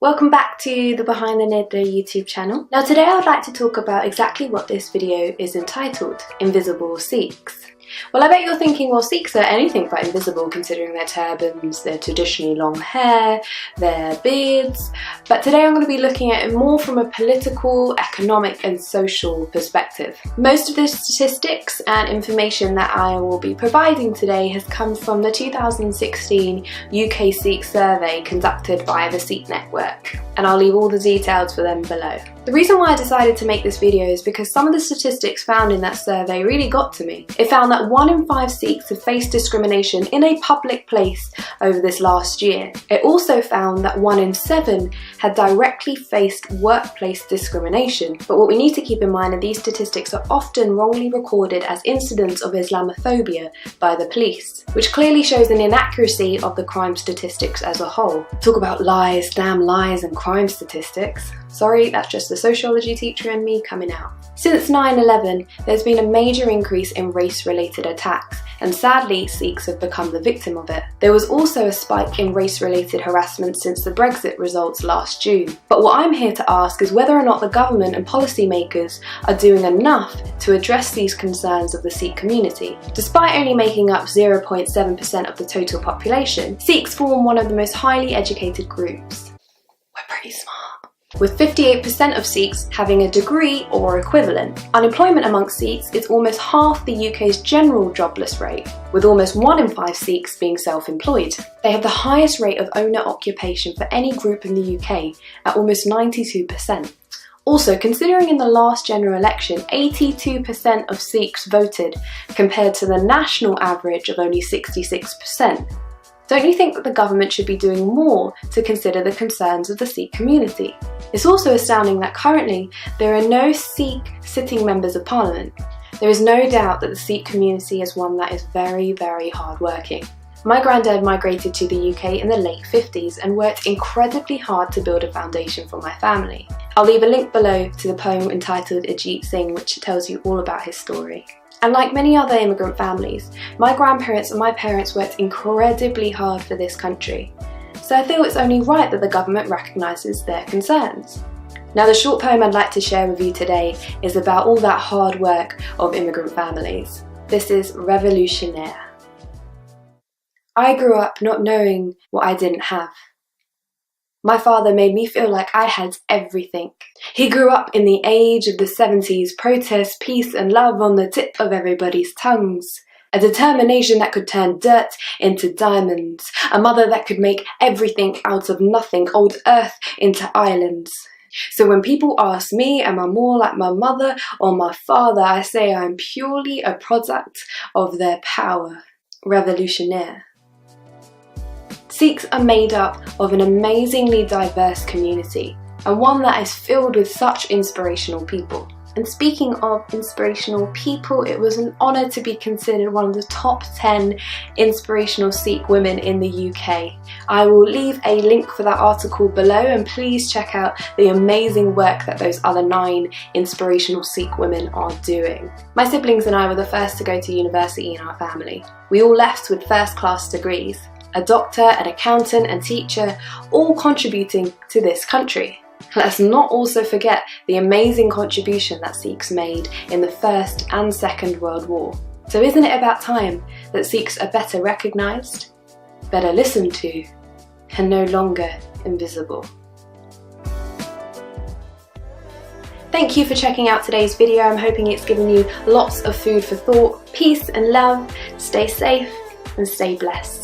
Welcome back to the Behind the Nidda YouTube channel. Now today I would like to talk about exactly what this video is entitled, Invisible Sikhs. Well, I bet you're thinking, well, Sikhs are anything but invisible considering their turbans, their traditionally long hair, their beards, but today I'm going to be looking at it more from a political, economic and social perspective. Most of the statistics and information that I will be providing today has come from the 2016 UK Sikh survey conducted by the Sikh network, and I'll leave all the details for them below. The reason why I decided to make this video is because some of the statistics found in that survey really got to me. It found that 1 in 5 Sikhs have faced discrimination in a public place over this last year. It also found that 1 in 7 had directly faced workplace discrimination. But what we need to keep in mind are these statistics are often wrongly recorded as incidents of Islamophobia by the police, which clearly shows an inaccuracy of the crime statistics as a whole. Talk about lies, damn lies and crime statistics. Sorry, that's just the sociology teacher in me coming out. Since 9/11, there's been a major increase in race-related attacks, and sadly, Sikhs have become the victim of it. There was also a spike in race-related harassment since the Brexit results last June. But what I'm here to ask is whether or not the government and policymakers are doing enough to address these concerns of the Sikh community. Despite only making up 0.7% of the total population, Sikhs form one of the most highly educated groups. We're pretty smart. With 58% of Sikhs having a degree or equivalent. Unemployment amongst Sikhs is almost half the UK's general jobless rate, with almost 1 in 5 Sikhs being self-employed. They have the highest rate of owner occupation for any group in the UK at almost 92%. Also, considering in the last general election, 82% of Sikhs voted compared to the national average of only 66%. Don't you think that the government should be doing more to consider the concerns of the Sikh community? It's also astounding that currently there are no Sikh sitting members of parliament. There is no doubt that the Sikh community is one that is very, very hard-working. My granddad migrated to the UK in the late 50s and worked incredibly hard to build a foundation for my family. I'll leave a link below to the poem entitled Ajit Singh, which tells you all about his story. And like many other immigrant families, my grandparents and my parents worked incredibly hard for this country. So I feel it's only right that the government recognises their concerns. Now the short poem I'd like to share with you today is about all that hard work of immigrant families. This is Revolutionnaire. I grew up not knowing what I didn't have. My father made me feel like I had everything. He grew up in the age of the 70s, protest, peace and love on the tip of everybody's tongues. A determination that could turn dirt into diamonds. A mother that could make everything out of nothing, old earth into islands. So when people ask me, am I more like my mother or my father, I say I'm purely a product of their power. Revolutionnaire. Sikhs are made up of an amazingly diverse community, and one that is filled with such inspirational people. And speaking of inspirational people, it was an honour to be considered one of the top 10 inspirational Sikh women in the UK. I will leave a link for that article below, and please check out the amazing work that those other 9 inspirational Sikh women are doing. My siblings and I were the first to go to university in our family. We all left with first-class degrees. A doctor, an accountant and teacher, all contributing to this country. Let's not also forget the amazing contribution that Sikhs made in the First and Second World War. So isn't it about time that Sikhs are better recognised, better listened to, and no longer invisible? Thank you for checking out today's video. I'm hoping it's given you lots of food for thought, peace and love. Stay safe and stay blessed.